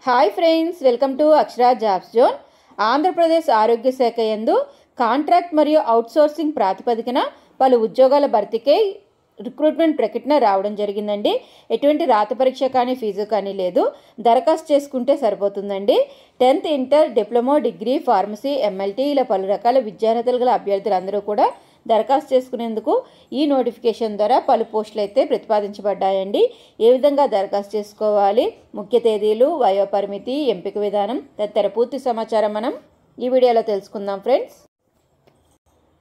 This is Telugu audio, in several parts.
Hi friends, welcome to Akshara jobs zone. Andhra Pradesh ఆరోగ్య శాఖ యందు కాంట్రాక్ట్ మరియు అవుట్సోర్సింగ్ ప్రాతిపదికన పలు ఉద్యోగాల భర్తీకై రిక్రూట్మెంట్ ప్రకటన రావడం జరిగిందండి. ఎటువంటి రాత పరీక్ష కానీ ఫీజు కానీ లేదు. దరఖాస్తు చేసుకుంటే సరిపోతుందండి. 10th inter, diploma, degree, pharmacy, MLT ఇలా పలు రకాల విద్యార్హతలు గల అభ్యర్థులందరూ కూడా దరఖాస్తు చేసుకునేందుకు ఈ నోటిఫికేషన్ ద్వారా పలు పోస్టులు అయితే ప్రతిపాదించబడ్డాయండి. ఏ విధంగా దరఖాస్తు చేసుకోవాలి, ముఖ్య తేదీలు, వయోపరిమితి, ఎంపిక విధానం తదితర పూర్తి సమాచారం మనం ఈ వీడియోలో తెలుసుకుందాం ఫ్రెండ్స్.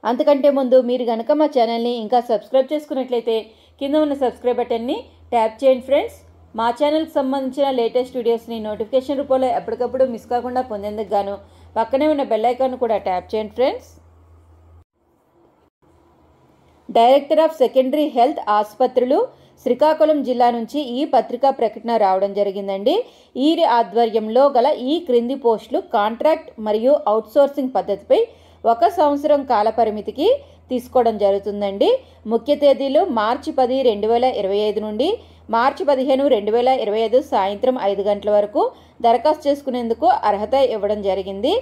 అంతకంటే ముందు మీరు కనుక మా ఛానల్ని ఇంకా సబ్స్క్రైబ్ చేసుకున్నట్లయితే కింద ఉన్న సబ్స్క్రైబ్ బటన్ని ట్యాప్ చేయండి ఫ్రెండ్స్. మా ఛానల్కి సంబంధించిన లేటెస్ట్ వీడియోస్ని నోటిఫికేషన్ రూపంలో ఎప్పటికప్పుడు మిస్ కాకుండా పొందేందుకు గాను పక్కనే ఉన్న బెల్ ఐకాన్ కూడా ట్యాప్ చేయండి friends. Director of secondary health ఆసుపత్రులు శ్రీకాకుళం జిల్లా నుంచి ఈ పత్రికా ప్రకటన రావడం జరిగిందండి. వీరి ఆధ్వర్యంలో గల ఈ క్రింది పోస్టులు కాంట్రాక్ట్ మరియు అవుట్సోర్సింగ్ పద్ధతిపై 1 సంవత్సరం కాల పరిమితికి తీసుకోవడం జరుగుతుందండి. ముఖ్య తేదీలు మార్చి 10, 2025 నుండి మార్చి 15, 2025 సాయంత్రం 5 గంటల వరకు దరఖాస్తు చేసుకునేందుకు అర్హత ఇవ్వడం జరిగింది.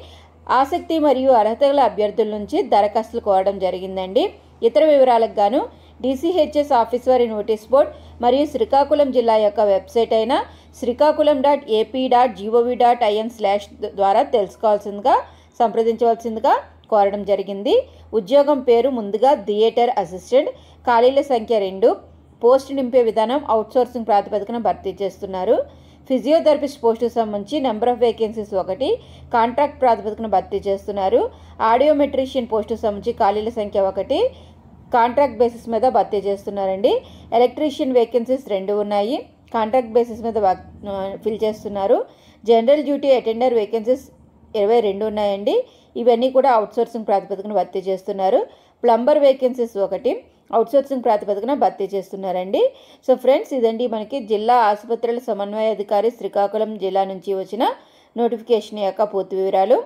ఆసక్తి మరియు అర్హత గల అభ్యర్థుల నుంచి దరఖాస్తులు కోరడం జరిగిందండి. ఇతర వివరాలకు గాను DCHS ఆఫీస్ వారి నోటీస్ బోర్డ్ మరియు శ్రీకాకుళం జిల్లా యొక్క వెబ్సైట్ అయిన srikakulam.ap.gov.in/ ద్వారా తెలుసుకోవాల్సిందిగా సంప్రదించవలసిందిగా కోరడం జరిగింది. ఉద్యోగం పేరు ముందుగా థియేటర్ అసిస్టెంట్, ఖాళీల సంఖ్య 2, పోస్ట్ నింపే విధానం అవుట్సోర్సింగ్ ప్రాతిపదికన భర్తీ చేస్తున్నారు. ఫిజియోథెరపిస్ట్ పోస్టుకు సంబంధించి నెంబర్ ఆఫ్ వేకెన్సీస్ 1, కాంట్రాక్ట్ ప్రాతిపదికన భర్తీ చేస్తున్నారు. ఆడియోమెట్రిషియన్ పోస్టుకు సంబంధించి ఖాళీల సంఖ్య 1, కాంట్రాక్ట్ బేసిస్ మీద భర్తీ చేస్తున్నారండి. ఎలక్ట్రీషియన్ వేకెన్సీస్ 2 ఉన్నాయి, కాంట్రాక్ట్ బేసిస్ మీద ఫిల్ చేస్తున్నారు. జనరల్ డ్యూటీ అటెండర్ వేకెన్సీస్ 22 ఉన్నాయండి. ఇవన్నీ కూడా అవుట్సోర్సింగ్ ప్రాతిపదికన భర్తీ చేస్తున్నారు. ప్లంబర్ వేకెన్సీస్ 1 అవుట్సోర్సింగ్ ప్రాతిపదికన భర్తీ చేస్తున్నారండి. సో ఫ్రెండ్స్, ఇదండి మనకి జిల్లా ఆసుపత్రుల సమన్వయ అధికారి శ్రీకాకుళం జిల్లా నుంచి వచ్చిన నోటిఫికేషన్ యొక్క పూర్తి వివరాలు.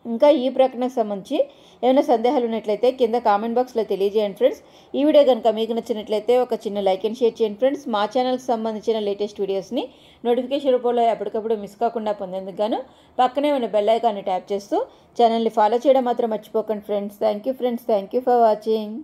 ఇంకా ఈ ప్రకటనకు సంబంధించి ఏమైనా సందేహాలు ఉన్నట్లయితే కింద కామెంట్ బాక్స్లో తెలియజేయండి ఫ్రెండ్స్. ఈ వీడియో కనుక మీకు నచ్చినట్లయితే ఒక చిన్న లైక్ అండ్ షేర్ చేయండి ఫ్రెండ్స్. మా ఛానల్కి సంబంధించిన లేటెస్ట్ వీడియోస్ని నోటిఫికేషన్ రూపంలో ఎప్పటికప్పుడు మిస్ కాకుండా పొందేందుకు గాను పక్కనే ఉన్న బెల్ ఐకాన్ని ట్యాప్ చేస్తూ ఛానల్ని ఫాలో చేయడం మాత్రం మర్చిపోకండి friends. Thank you for watching.